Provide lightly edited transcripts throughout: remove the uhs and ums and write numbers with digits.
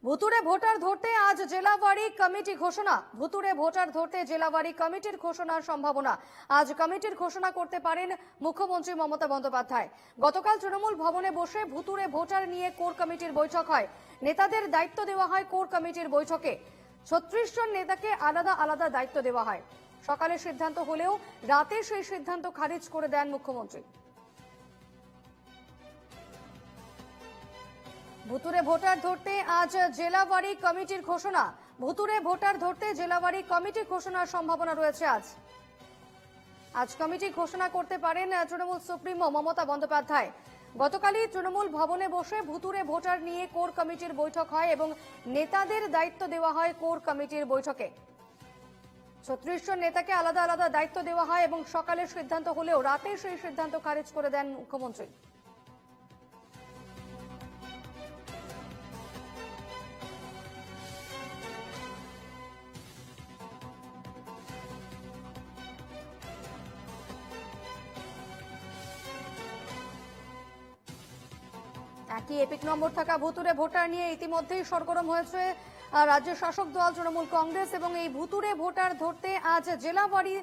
ভুতুড়ে ভোটার ধরতে আজ জেলাওয়ারি কমিটি ঘোষণা। ভুতুড়ে ভোটার ধরতে জেলাওয়ারি কমিটির ঘোষণার সম্ভাবনা। আজ কমিটির ঘোষণা করতে পারেন মুখ্যমন্ত্রী মমতা বন্দ্যোপাধ্যায়। গতকাল তৃণমূল ভবনে বসে ভুতুড়ে ভোটার নিয়ে কোর কমিটির বৈঠক হয়। নেতাদের দায়িত্ব দেওয়া হয় কোর কমিটির বৈঠকে। 36 জন নেতাকে আলাদা আলাদা দায়িত্ব দেওয়া হয়। সকালে সিদ্ধান্ত হলেও রাতে সেই সিদ্ধান্ত খারিজ করে দেন মুখ্যমন্ত্রী। ভুতুড়ে ভোটার ধরতে আজ জেলাওয়ারি কমিটির ঘোষণা। ভুতুড়ে ভোটার ধরতে জেলাওয়ারি কমিটি ঘোষণার সম্ভাবনা রয়েছে। আজ কমিটি ঘোষণা করতে পারেন তৃণমূল সুপ্রিমো মমতা বন্দ্যোপাধ্যায়। গতকালই তৃণমূল ভবনে বসে ভুতুড়ে ভোটার নিয়ে কোর কমিটির বৈঠক হয় এবং নেতাদের দায়িত্ব দেওয়া হয় কোর কমিটির বৈঠকে। 36 জন নেতাকে আলাদা আলাদা দায়িত্ব দেওয়া হয় এবং সকালের সিদ্ধান্ত হলেও রাতে সেই সিদ্ধান্ত খারিজ করে দেন মুখ্যমন্ত্রী। একই এপিক নম্বর থাকা ভুতুড়ে ভোটার নিয়ে ইতিমধ্যেই সরগরম হয়েছে রাজ্য শাসক দল তৃণমূল কংগ্রেস এবং এই ভুতুড়ে ভোটার ধরতে আজ জেলাওয়ারি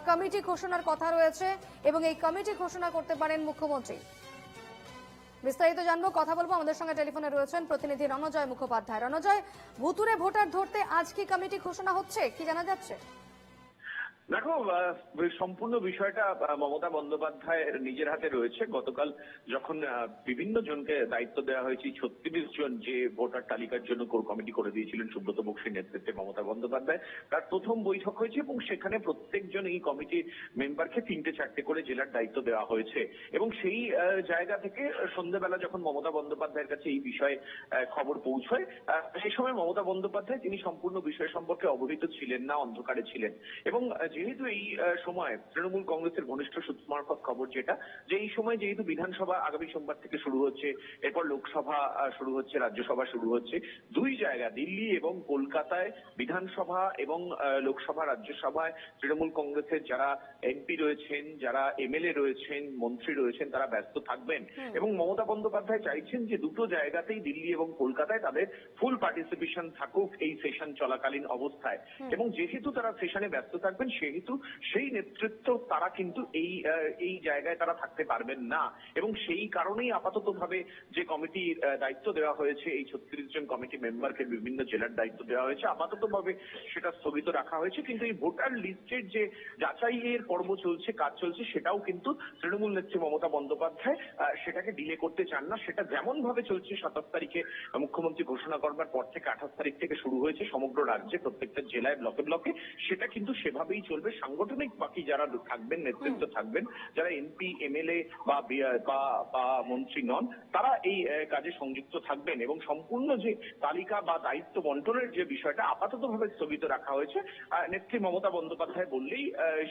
কমিটি ঘোষণার কথা রয়েছে এবং এই কমিটি ঘোষণা করতে পারেন মুখ্যমন্ত্রী। বিস্তারিত জানবো, কথা বলবো। আমাদের সঙ্গে টেলিফোনে রয়েছেন প্রতিনিধি রণজয় মুখোপাধ্যায়। রণজয়, ভুতুড়ে ভোটার ধরতে আজ কি কমিটি ঘোষণা হচ্ছে, কি জানা যাচ্ছে? দেখো, সম্পূর্ণ বিষয়টা মমতা বন্দ্যোপাধ্যায়ের নিজের হাতে রয়েছে। গতকাল যখন বিভিন্ন জনকে দায়িত্ব দেওয়া হয়েছে, 36 জন যে ভোটার তালিকার জন্য কোর কমিটি করে দিয়েছিলেন সুব্রত বক্সির নেতৃত্বে মমতা বন্দ্যোপাধ্যায়, তার প্রথম বৈঠক হয়েছে এবং সেখানে প্রত্যেকজন এই কমিটির মেম্বারকে 3-4টে করে জেলার দায়িত্ব দেওয়া হয়েছে। এবং সেই জায়গা থেকে সন্ধ্যাবেলা যখন মমতা বন্দ্যোপাধ্যায়ের কাছে এই বিষয়ে খবর পৌঁছয়, সেই সময় মমতা বন্দ্যোপাধ্যায় তিনি সম্পূর্ণ বিষয় সম্পর্কে অবহিত ছিলেন না, অন্ধকারে ছিলেন। এবং যেহেতু এই সময় তৃণমূল কংগ্রেসের ঘনিষ্ঠ সূত্র মারফত খবর যেটা, যে এই সময় যেহেতু বিধানসভা আগামী সোমবার থেকে শুরু হচ্ছে, এরপর লোকসভা শুরু হচ্ছে, রাজ্যসভা শুরু হচ্ছে, দুই জায়গা দিল্লি এবং কলকাতায় বিধানসভা এবং লোকসভা রাজ্যসভায় তৃণমূল কংগ্রেসের যারা এমপি রয়েছেন, যারা এমএলএ রয়েছেন, মন্ত্রী রয়েছেন, তারা ব্যস্ত থাকবেন এবং মমতা বন্দ্যোপাধ্যায় চাইছেন যে দুটো জায়গাতেই দিল্লি এবং কলকাতায় তাদের ফুল পার্টিসিপেশন থাকুক এই সেশন চলাকালীন অবস্থায়। এবং যেহেতু তারা সেশনে ব্যস্ত থাকবেন, সেহেতু সেই নেতৃত্ব তারা কিন্তু এই জায়গায় তারা থাকতে পারবেন না। এবং সেই কারণেই আপাতত ভাবে যে কমিটির দায়িত্ব দেওয়া হয়েছে, এই 36 জন কমিটি মেম্বারকে বিভিন্ন জেলার দায়িত্ব দেওয়া হয়েছে, আপাতত ভাবে সেটা স্থগিত রাখা হয়েছে। কিন্তু এই ভোটার লিস্টের যে যাচাইয়ের পর্ব চলছে, কাজ চলছে, সেটাও কিন্তু তৃণমূল নেত্রী মমতা বন্দ্যোপাধ্যায় সেটাকে ডিলে করতে চান না। সেটা যেমন ভাবে চলছে, 27 তারিখে মুখ্যমন্ত্রী ঘোষণা করবার পর থেকে 28 তারিখ থেকে শুরু হয়েছে সমগ্র রাজ্যে প্রত্যেকটা জেলায় ব্লকে ব্লকে, সেটা কিন্তু সেভাবেই চলবে। সাংগঠনিক বাকি যারা থাকবেন, নেতৃত্ব থাকবেন, যারা এমপি এমএলএ বা মন্ত্রী নন, তারা এই কাজে সংযুক্ত থাকবেন। এবং সম্পূর্ণ যে তালিকা বা দায়িত্ব বন্টনের যে বিষয়টা আপাতত ভাবে স্থগিত রাখা হয়েছে, নেত্রী মমতা বন্দ্যোপাধ্যায় বললেই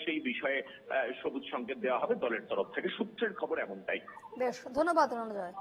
সেই বিষয়ে সবুজ সংকেত দেওয়া হবে দলের তরফ থেকে। সূত্রের খবর এমনটাই। বেশ, ধন্যবাদ রণজয়।